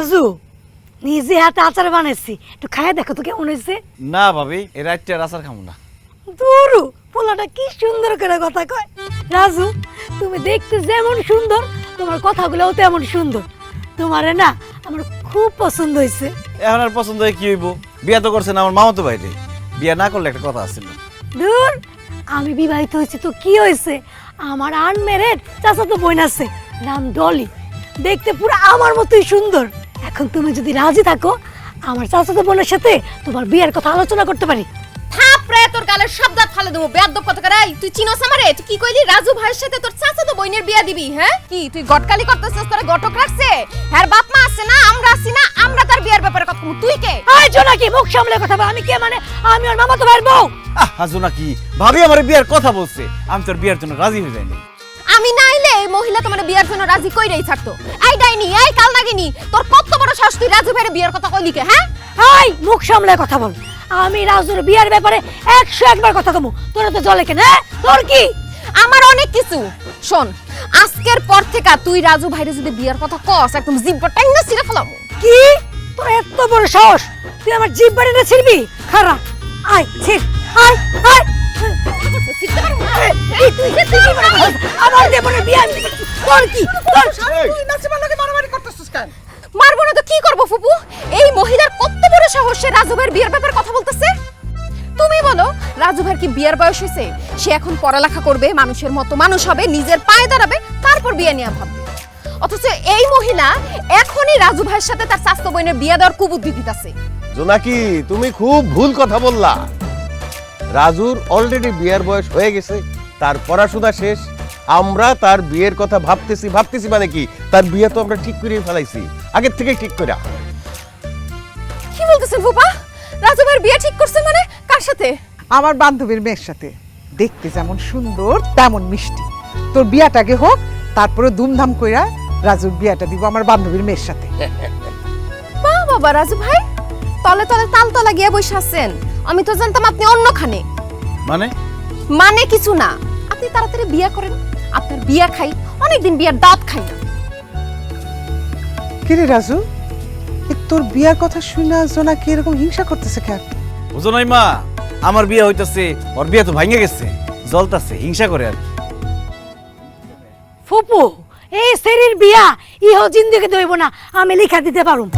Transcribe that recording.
রাজু নিজে হাতে আচার বানাইছি, একটু খাইয়া দেখো তো কেমন হয়েছে। না ভাবি এর রাইতে আর আচার খাবো না। দুরু পোলাটা কি সুন্দর করে কথা কয়। রাজু তুমি দেখতে যেমন সুন্দর, তোমার কথাগুলোও তেমন সুন্দর। তোমারে না আমার খুব পছন্দ হয়েছে। এখন আর পছন্দ হয় কি হইব? বিয়া তো করছেন আমার মামাতো ভাইরে, বিয়া না করলে একটা কথা আছিল। দূর, আমি বিবাহিত হয়েছি তো কি হয়েছে, আমার আনমেরিড চাচাতো বোন আছে, নাম ডলি, দেখতে পুরো আমার মতোই সুন্দর। এখন তুমি যদি রাজি থাকো আমার চাচাতো বোনের সাথে তোমার বিয়ের কথা আলোচনা করতে পারি। থাপড়ে তোর গালের সব দাঁত ফালে দেবো, বেয়াদব কথা করে। তুই চিনোস আমারে? তুই কি কইলি রাজু ভাইয়ের সাথে তোর চাচাতো বোনের বিয়া দিবি? হ্যাঁ কি তুই গটকালি করতেছিস? তোরে গটক রাখছে? হ্যাঁ বাপ মা আছে না, আমরা আছি না, আমরা তার বিয়ার ব্যাপারে কথা বলবো। তুই কে? আয় জোনাকি, মুখ সামলে কথা বল। আমি কে মানে? আমি ওর মামাতো ভাইয়ের বউ। হাজু নাকি ভাবি আমার বিয়ার কথা বলছে, আমি তোর বিয়ার জন্য রাজি হয়ে যাইনি। আমি না আইলে এই মহিলা তোমার বিয়ার জন্য রাজি কইরাই ছাড়তো। এই ডাইনি, এই কাল নাগিনি, তোর কত বড় সাহস তুই রাজু ভাইয়ের বিয়ার কথা কইলি কে? হ্যাঁ আয় মুখ সামলে কথা বল। আমি রাজুর বিয়ার ব্যাপারে 101 বার কথা কমু, তোরা তো জলে কেন? হ্যাঁ তোর কি? আমার অনেক কিছু। শোন, আজকের পর থেকে তুই রাজু ভাইরে যদি বিয়ার কথা কস, একদম জিব্বা টাইঙ্গা ছিঁড়ে ফেলামু। কি তোর এত বড় সাহস? তুই আমার জিভ বাড়ি না ছিড়বি? খারাপ, আয় ছিড়, আয় আয়। ছিঁড়তে পারবো না। আমার দেবনে বিয়া তোর কি? তোর তুই নাসিমার লগে মারামারি করতেছিস কেন? মারবো না তো কি করবো ফুপু? এই মহিলার কত বড় সাহস, সে রাজু ভাইয়ের বিয়ের ব্যাপারে কথা বলতেছে। তুমি বলো, রাজু ভাইয়ের কি বিয়ের বয়স হয়েছে? সে এখন পড়ালেখা করবে, মানুষের মতো মানুষ হবে, নিজের পায়ে দাঁড়াবে, তারপর বিয়ে নিয়ে ভাববে। অথচ এই মহিলা এখনই রাজু ভাইয়ের সাথে তার চাচাতো বোনের বিয়ে দেওয়ার কুবুদ্ধি দিতেছে। জোনাকি তুমি খুব ভুল কথা বললা। রাজুর অলরেডি বিয়ের বয়স হয়ে গেছে, তার পড়াশোনা শেষ। আমরা তার বিয়ের কথা ভাবতেছি মানে কি, তার বিয়ে তো আমরা ঠিক করে ফেলাইছি, আগের থেকেই ঠিক করে। কি বলতেছেন ফুপা? রাজু ভাইয়ের বিয়ে ঠিক করছেন মানে? কার সাথে? আমার বান্ধবীর মেয়ের সাথে। দেখতে যেমন সুন্দর তেমন মিষ্টি। তোর বিয়াটাকে হোক, তারপরে ধুমধাম কইরা রাজুর বিয়াটা দিব আমার বান্ধবীর মেয়ের সাথে। বাহ বাবা, রাজু ভাই তলে তলে তালতলা গিয়ে বসে আছেন। আমি তো জানতাম আপনি অন্যখানে। মানে কিছু না, আপনি তাড়াতাড়ি বিয়ে করেন, আপনার বিয়া খাই, অনেকদিন বিয়ার দাঁত খাই না। কিরে রাজু, তোর বিয়ার কথা শুনে জোনাকি এরকম হিংসা করতেছে কেন? বুঝো নাই মা, আমার বিয়ে হইতাছে, ওর বিয়ে তো ভাঙে গেছে, জ্বলতাছে, হিংসা করে আর কি। ফুপু এই শরীর বিয়া ইহো জিন্দেগি দইব না, আমি লিখা দিতে পারুম।